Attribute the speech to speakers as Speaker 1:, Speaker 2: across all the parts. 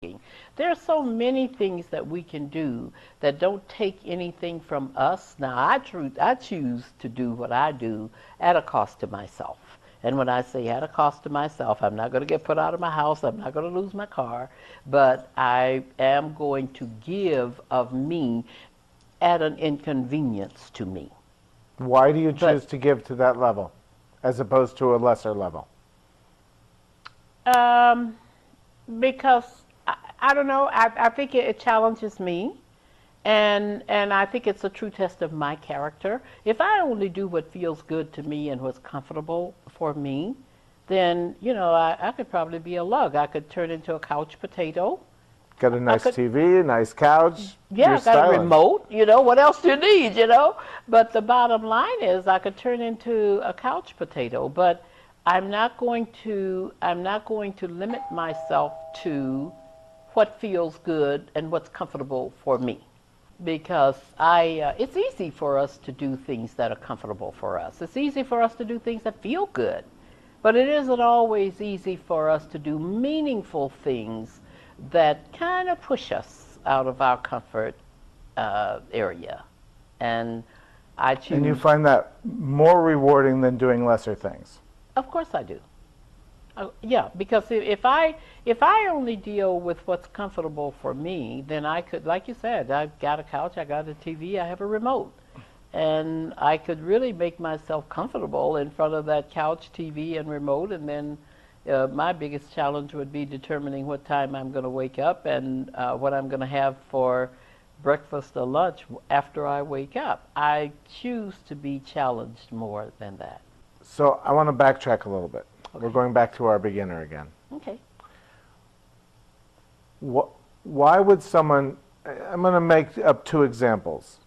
Speaker 1: There are so many things that we can do that don't take anything from us. Now, I choose to do what I do at a cost to myself. And when I say at a cost to myself, I'm not going to get put out of my house, I'm not going to lose my car, but I am going to give of me at an inconvenience to me.
Speaker 2: Why do you choose
Speaker 1: But
Speaker 2: to give to that level as opposed to a lesser level?
Speaker 1: um, because I don't know, I think it challenges me. And I think it's a true test of my character. If I only do what feels good to me and what's comfortable for me, then I could probably be a lug. I could turn into a couch potato.
Speaker 2: Got a
Speaker 1: I
Speaker 2: nice
Speaker 1: could,
Speaker 2: TV, a nice couch.
Speaker 1: yeah,
Speaker 2: You're
Speaker 1: I got a
Speaker 2: stylish.
Speaker 1: remote. What else do you need? But the bottom line is, I could turn into a couch potato. But I'm not going to limit myself to what feels good and what's comfortable for me, because it's easy for us to do things that are comfortable for us. It's easy for us to do things that feel good, but it isn't always easy for us to do meaningful things that kind of push us out of our comfort area. And I
Speaker 2: And you
Speaker 1: choose,
Speaker 2: find that more rewarding than doing lesser things.
Speaker 1: of course I do. Yeah, because if I only deal with what's comfortable for me, then I could, like you said, I've got a couch, I got a TV, I have a remote, and I could really make myself comfortable in front of that couch, TV, and remote, and then my biggest challenge would be determining what time I'm going to wake up and what I'm going to have for breakfast or lunch after I wake up. I choose to be challenged more than that.
Speaker 2: So I want to backtrack a little bit. We're
Speaker 1: Okay.
Speaker 2: going back to our beginner again.
Speaker 1: Okay.
Speaker 2: Why would someone, I'm going to make up two examples.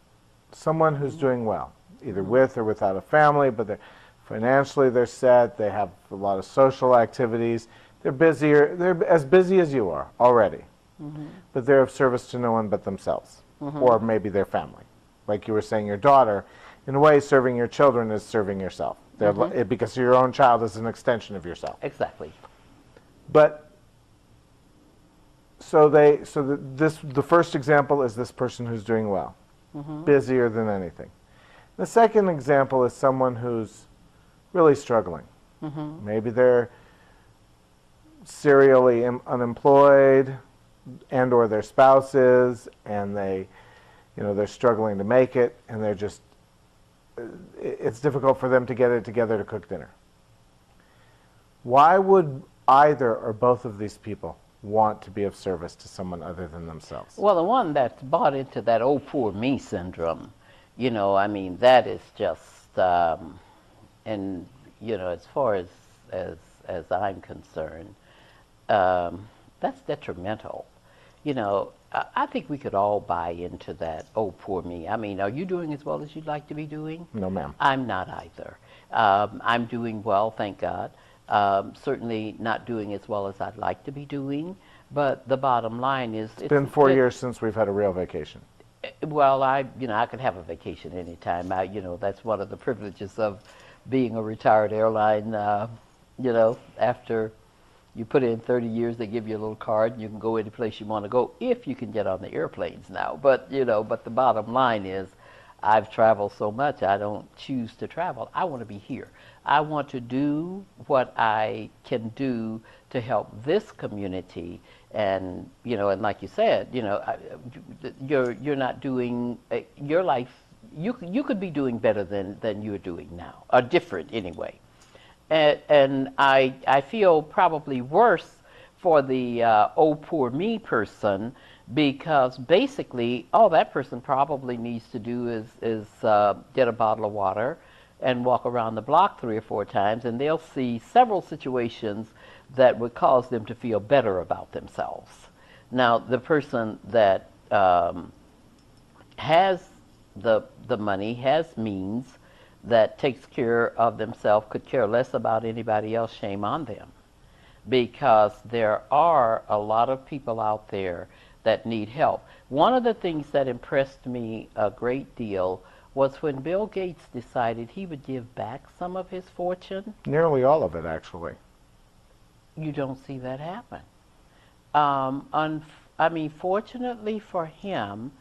Speaker 2: Someone who's doing well, either with or without a family, but financially they're set, they have a lot of social activities, they're as busy as you are already, but they're of service to no one but themselves, or maybe their family. Like you were saying, your daughter, in a way, serving your children is serving yourself. Because your own child is an extension of yourself.
Speaker 1: Exactly.
Speaker 2: But the first example is this person who's doing well, busier than anything. The second example is someone who's really struggling. Maybe they're serially unemployed, and or their spouse is, and they're struggling to make it, and it's difficult for them to get it together to cook dinner. Why would either or both of these people want to be of service to someone other than themselves?
Speaker 1: Well, the one that's bought into that "oh poor me" syndrome, I mean, that is just, and as far as I'm concerned, that's detrimental. I think we could all buy into that "oh poor me." I mean, are you doing as well as you'd like to be doing?
Speaker 2: No, ma'am.
Speaker 1: I'm not either. I'm doing well, thank God. Certainly not doing as well as I'd like to be doing, but the bottom line is,
Speaker 2: It's been 4 years since we've had a real vacation.
Speaker 1: well, I could have a vacation anytime. That's one of the privileges of being a retired airline. After you put in 30 years, they give you a little card, and you can go any place you want to go if you can get on the airplanes now. But the bottom line is, I've traveled so much, I don't choose to travel. I want to be here. I want to do what I can do to help this community. And and like you said, you're not doing your life. You could be doing better than you're doing now, or different anyway. And I feel probably worse for the "oh poor me" person, because basically all that person probably needs to do is get a bottle of water and walk around the block 3 or 4 times, and they'll see several situations that would cause them to feel better about themselves. Now, the person that has the money, has means, that takes care of themselves, could care less about anybody else. Shame on them, because there are a lot of people out there that need help. One of the things that impressed me a great deal was when Bill Gates decided he would give back some of his fortune.
Speaker 2: Nearly all of it, actually.
Speaker 1: You don't see that happen. I mean, fortunately for him,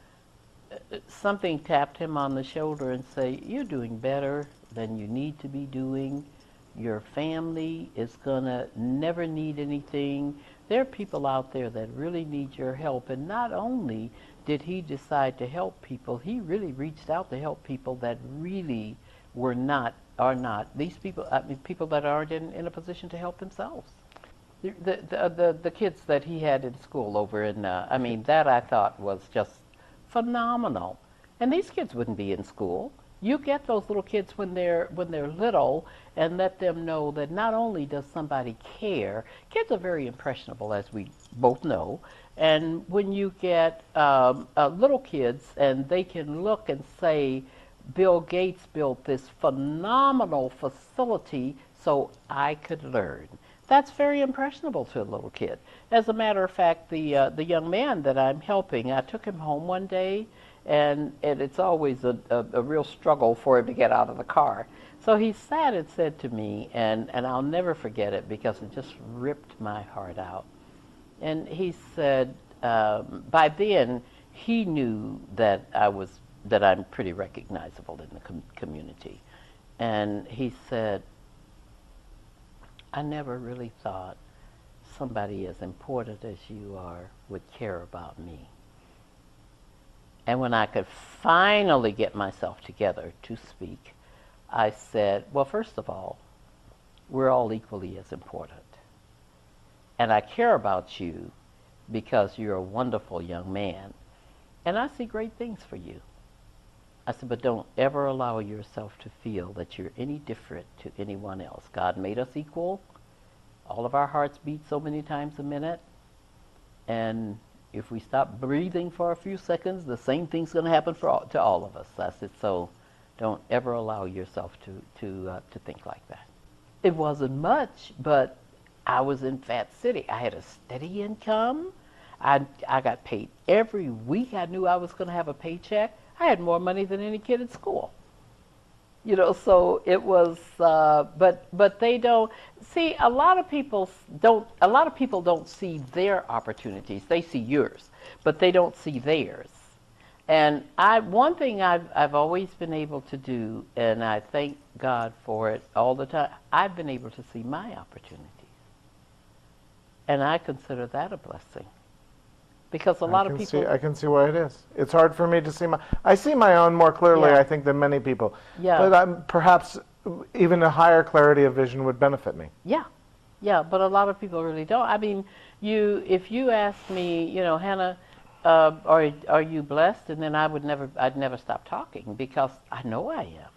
Speaker 1: something tapped him on the shoulder and say, "You're doing better than you need to be doing. Your family is gonna never need anything. There are people out there that really need your help." And not only did he decide to help people, he really reached out to help people that really are not these people. I mean, people that aren't in a position to help themselves. The kids that he had in school over in, I mean, that I thought was just phenomenal. And these kids wouldn't be in school. You get those little kids when they're little and let them know that not only does somebody care, kids are very impressionable, as we both know. And when you get little kids and they can look and say, Bill Gates built this phenomenal facility so I could learn. That's very impressionable to a little kid. As a matter of fact, the young man that I'm helping, I took him home one day, and it's always a real struggle for him to get out of the car. So he sat and said to me, and I'll never forget it because it just ripped my heart out. And he said, by then he knew that I'm pretty recognizable in the community, and he said, "I never really thought somebody as important as you are would care about me." And when I could finally get myself together to speak, I said, "Well, first of all, we're all equally as important. And I care about you because you're a wonderful young man. And I see great things for you." I said, "But don't ever allow yourself to feel that you're any different to anyone else. God made us equal. All of our hearts beat so many times a minute. And if we stop breathing for a few seconds, the same thing's going to happen to all of us." I said, "So don't ever allow yourself to think like that." It wasn't much, but I was in Fat City. I had a steady income. I got paid every week. I knew I was going to have a paycheck. I had more money than any kid at school. So it was, but they don't see. A lot of people don't see their opportunities. They see yours, but they don't see theirs. And one thing I've always been able to do, and I thank God for it all the time, I've been able to see my opportunities, and I consider that a blessing. Because a lot of people...
Speaker 2: I can see why it is. It's hard for me to see I see my own more clearly,
Speaker 1: Yeah.
Speaker 2: I think, than many people.
Speaker 1: Yeah.
Speaker 2: But perhaps even a higher clarity of vision would benefit me.
Speaker 1: Yeah, yeah, but a lot of people really don't. I mean, if you ask me, Hannah, are you blessed? And then I'd never stop talking because I know I am.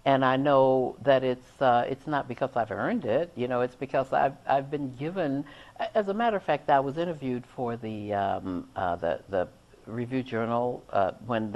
Speaker 1: And I know that it's not because I've earned it. It's because I've been given. As a matter of fact, I was interviewed for the Review Journal when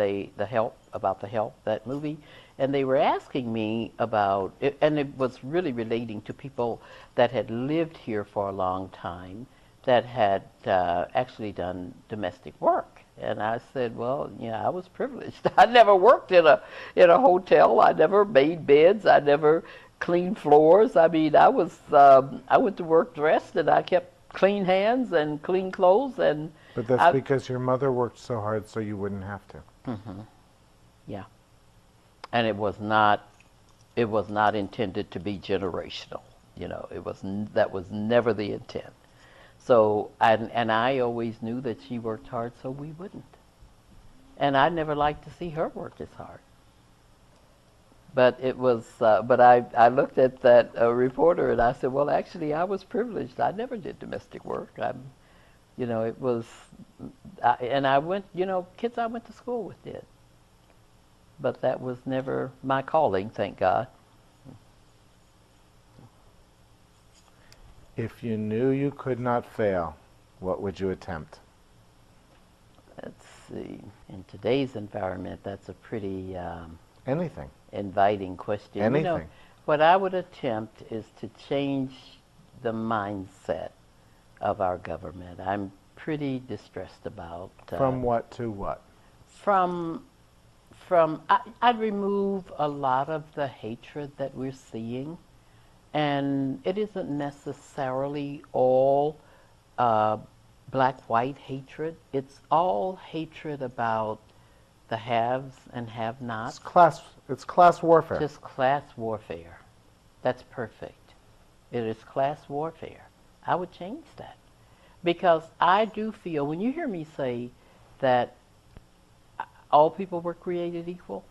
Speaker 1: about the Help, that movie, and they were asking me about it, and it was really relating to people that had lived here for a long time that had actually done domestic work. And I said, well, I was privileged. I never worked in a hotel. I never made beds. I never cleaned floors. I mean, I went to work dressed, and I kept clean hands and clean clothes. And
Speaker 2: but that's because your mother worked so hard, so you wouldn't have to.
Speaker 1: Mm-hmm. Yeah, and it was not intended to be generational. That was never the intent. So, and I always knew that she worked hard, so we wouldn't. And I never liked to see her work as hard. But it was, but I looked at that reporter and I said, well, actually, I was privileged. I never did domestic work. It was, and I went, kids I went to school with did. But that was never my calling, thank God.
Speaker 2: If you knew you could not fail, what would you attempt?
Speaker 1: Let's see. In today's environment, that's a pretty
Speaker 2: anything
Speaker 1: inviting question.
Speaker 2: Anything.
Speaker 1: What I would attempt is to change the mindset of our government. I'm pretty distressed about.
Speaker 2: From what to what?
Speaker 1: I'd remove a lot of the hatred that we're seeing. And it isn't necessarily all black-white hatred. It's all hatred about the haves and have-nots.
Speaker 2: It's class warfare.
Speaker 1: Just class warfare. That's perfect. It is class warfare. I would change that. Because I do feel, when you hear me say that all people were created equal,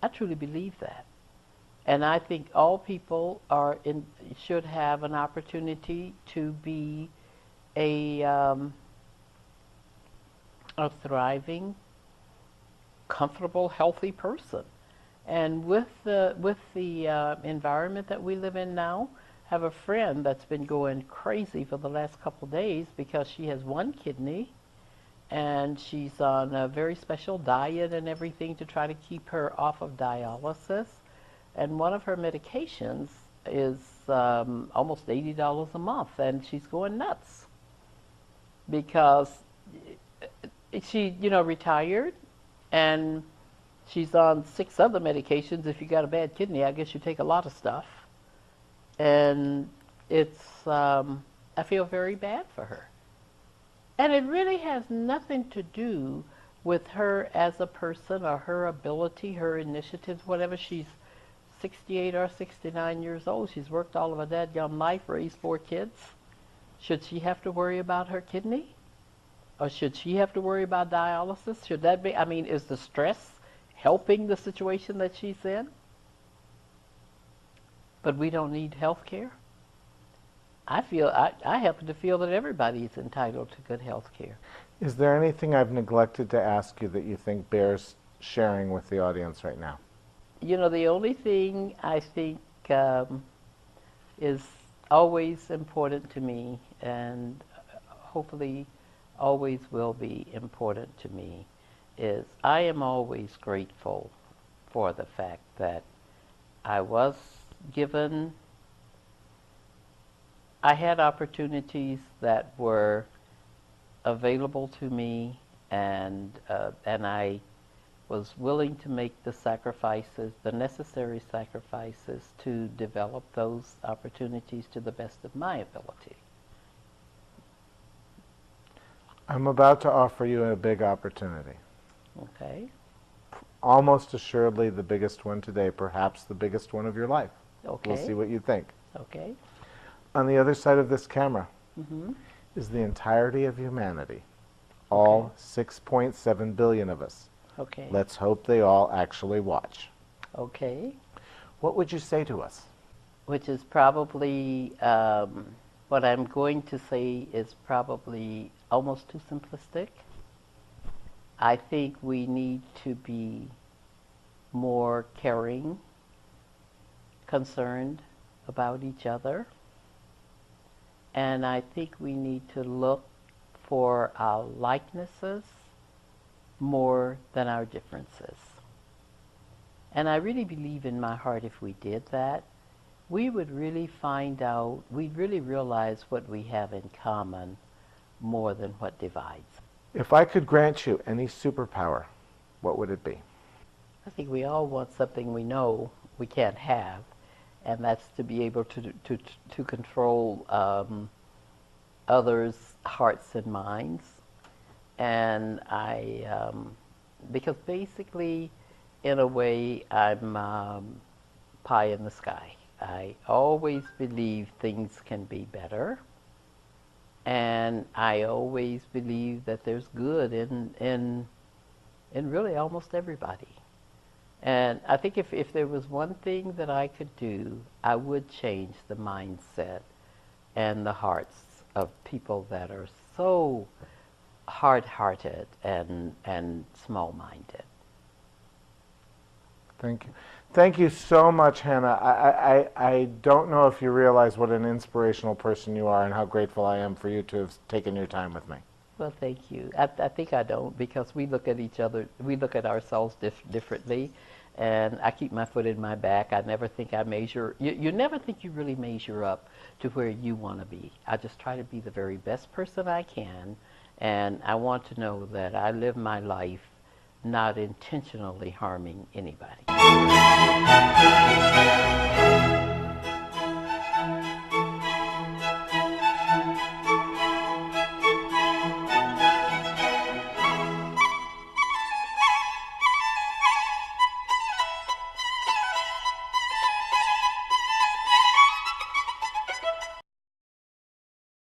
Speaker 1: I truly believe that. And I think all people should have an opportunity to be a thriving, comfortable, healthy person. And with the environment that we live in now, I have a friend that's been going crazy for the last couple of days because she has one kidney and she's on a very special diet and everything to try to keep her off of dialysis. And one of her medications is almost $80 a month, and she's going nuts because she, retired, and she's on 6 other medications. If you got a bad kidney, I guess you take a lot of stuff, and I feel very bad for her. And it really has nothing to do with her as a person or her ability, her initiatives, whatever. She's 68 or 69 years old. She's worked all of her dadgum life, raised 4 kids. Should she have to worry about her kidney? Or should she have to worry about dialysis? Should that be, is the stress helping the situation that she's in? But we don't need health care? I happen to feel that everybody is entitled to good health care.
Speaker 2: Is there anything I've neglected to ask you that you think bears sharing with the audience right now?
Speaker 1: The only thing I think is always important to me, and hopefully always will be important to me, is I am always grateful for the fact that I had opportunities that were available to me, and I was willing to make the necessary sacrifices to develop those opportunities to the best of my ability.
Speaker 2: I'm about to offer you a big opportunity.
Speaker 1: Okay.
Speaker 2: Almost assuredly the biggest one today, perhaps the biggest one of your life.
Speaker 1: Okay.
Speaker 2: We'll see what you think.
Speaker 1: Okay.
Speaker 2: On the other side of this camera
Speaker 1: Mm-hmm.
Speaker 2: is the entirety of humanity, all 6.7 billion of us.
Speaker 1: Okay.
Speaker 2: Let's hope they all actually watch.
Speaker 1: Okay.
Speaker 2: What would you say to us?
Speaker 1: Which is probably, what I'm going to say is probably almost too simplistic. I think we need to be more caring, concerned about each other. And I think we need to look for our likenesses more than our differences. And I really believe in my heart if we did that, we would really find out, we'd really realize what we have in common more than what divides.
Speaker 2: If I could grant you any superpower, what would it be?
Speaker 1: I think we all want something we know we can't have, and that's to be able to control others' hearts and minds. And because basically, in a way, I'm pie in the sky. I always believe things can be better, and I always believe that there's good in really almost everybody. And I think if there was one thing that I could do, I would change the mindset and the hearts of people that are so hard-hearted and small-minded.
Speaker 2: Thank you. Thank you so much, Hannah. I don't know if you realize what an inspirational person you are and how grateful I am for you to have taken your time with me.
Speaker 1: Well, thank you. I think I don't, because we look at each other, we look at ourselves differently, and I keep my foot in my back. I never think I measure, you never think you really measure up to where you want to be. I just try to be the very best person I can, and I want to know that I live my life not intentionally harming anybody.